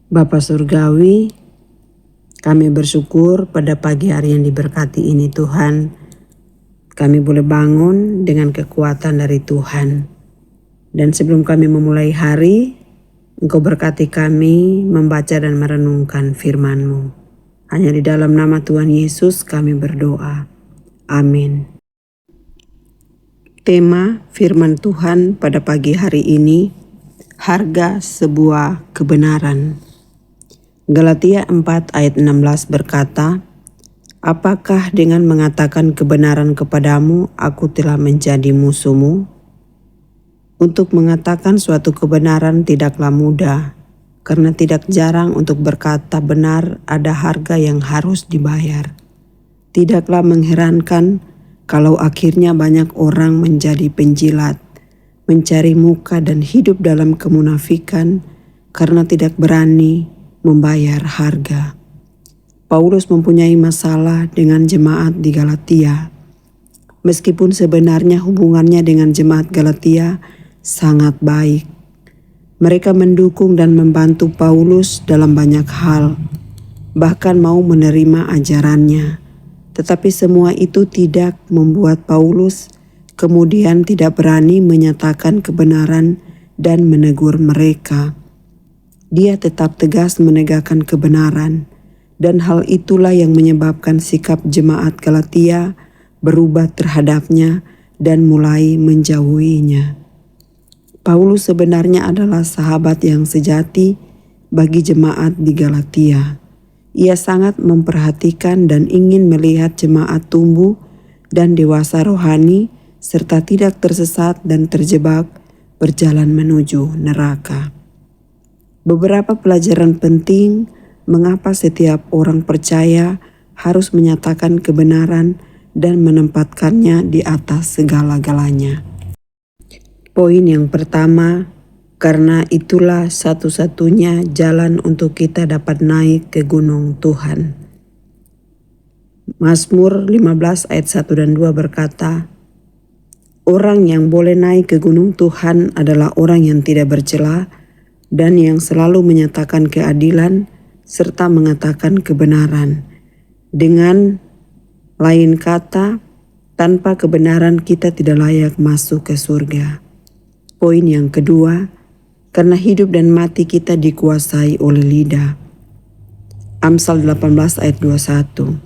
Bapa Surgawi, kami bersyukur pada pagi hari yang diberkati ini Tuhan. Kami boleh bangun dengan kekuatan dari Tuhan. Dan sebelum kami memulai hari, Engkau berkati kami membaca dan merenungkan firman-Mu. Hanya di dalam nama Tuhan Yesus kami berdoa. Amin. Tema firman Tuhan pada pagi hari ini, harga sebuah kebenaran. Galatia 4 ayat 16 berkata, "Apakah dengan mengatakan kebenaran kepadamu aku telah menjadi musuhmu?" Untuk mengatakan suatu kebenaran tidaklah mudah, karena tidak jarang untuk berkata benar ada harga yang harus dibayar. Tidaklah mengherankan kalau akhirnya banyak orang menjadi penjilat, mencari muka dan hidup dalam kemunafikan karena tidak berani membayar harga. Paulus mempunyai masalah dengan jemaat di Galatia. Meskipun sebenarnya hubungannya dengan jemaat Galatia sangat baik. Mereka mendukung dan membantu Paulus dalam banyak hal, bahkan mau menerima ajarannya. Tetapi semua itu tidak membuat Paulus kemudian tidak berani menyatakan kebenaran dan menegur mereka. Dia tetap tegas menegakkan kebenaran, dan hal itulah yang menyebabkan sikap jemaat Galatia berubah terhadapnya dan mulai menjauhinya. Paulus sebenarnya adalah sahabat yang sejati bagi jemaat di Galatia. Ia sangat memperhatikan dan ingin melihat jemaat tumbuh dan dewasa rohani serta tidak tersesat dan terjebak berjalan menuju neraka. Beberapa pelajaran penting mengapa setiap orang percaya harus menyatakan kebenaran dan menempatkannya di atas segala-galanya. Poin yang pertama, karena itulah satu-satunya jalan untuk kita dapat naik ke gunung Tuhan. Mazmur 15 ayat 1 dan 2 berkata, "Orang yang boleh naik ke gunung Tuhan adalah orang yang tidak bercela dan yang selalu menyatakan keadilan serta mengatakan kebenaran. Dengan lain kata, tanpa kebenaran kita tidak layak masuk ke surga." Poin yang kedua, karena hidup dan mati kita dikuasai oleh lidah. Amsal 18 ayat 21.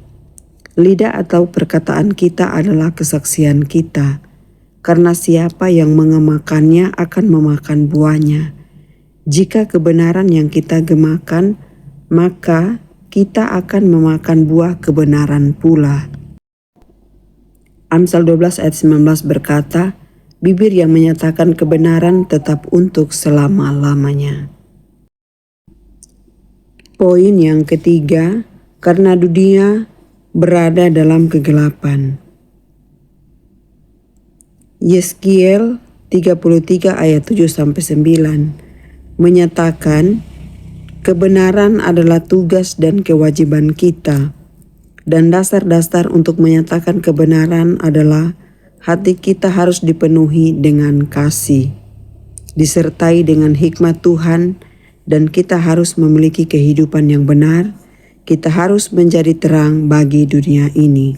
Lidah atau perkataan kita adalah kesaksian kita, karena siapa yang mengemakannya akan memakan buahnya. Jika kebenaran yang kita gemakan, maka kita akan memakan buah kebenaran pula. Amsal 12 ayat 19 berkata, "Bibir yang menyatakan kebenaran tetap untuk selama-lamanya." Poin yang ketiga, karena dunia berada dalam kegelapan. Yeskiel 33 ayat 7-9 menyatakan kebenaran adalah tugas dan kewajiban kita, dan dasar-dasar untuk menyatakan kebenaran adalah hati kita harus dipenuhi dengan kasih, disertai dengan hikmat Tuhan, dan kita harus memiliki kehidupan yang benar. Kita harus menjadi terang bagi dunia ini.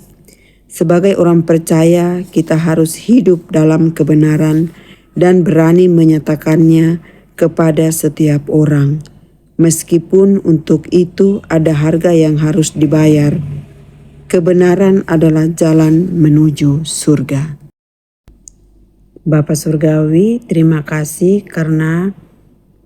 Sebagai orang percaya, kita harus hidup dalam kebenaran dan berani menyatakannya kepada setiap orang, meskipun untuk itu ada harga yang harus dibayar. Kebenaran adalah jalan menuju surga. Bapa Surgawi, terima kasih karena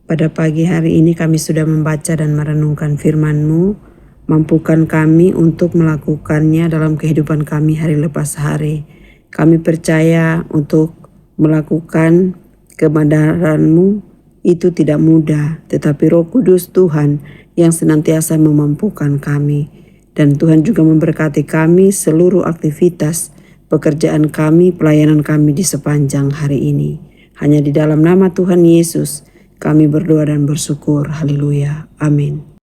pada pagi hari ini kami sudah membaca dan merenungkan firman-Mu. Mampukan kami untuk melakukannya dalam kehidupan kami hari lepas hari. Kami percaya untuk melakukan kebenaran-Mu itu tidak mudah, tetapi Roh Kudus Tuhan yang senantiasa memampukan kami. Dan Tuhan juga memberkati kami seluruh aktivitas pekerjaan kami, pelayanan kami di sepanjang hari ini. Hanya di dalam nama Tuhan Yesus kami berdoa dan bersyukur. Haleluya. Amin.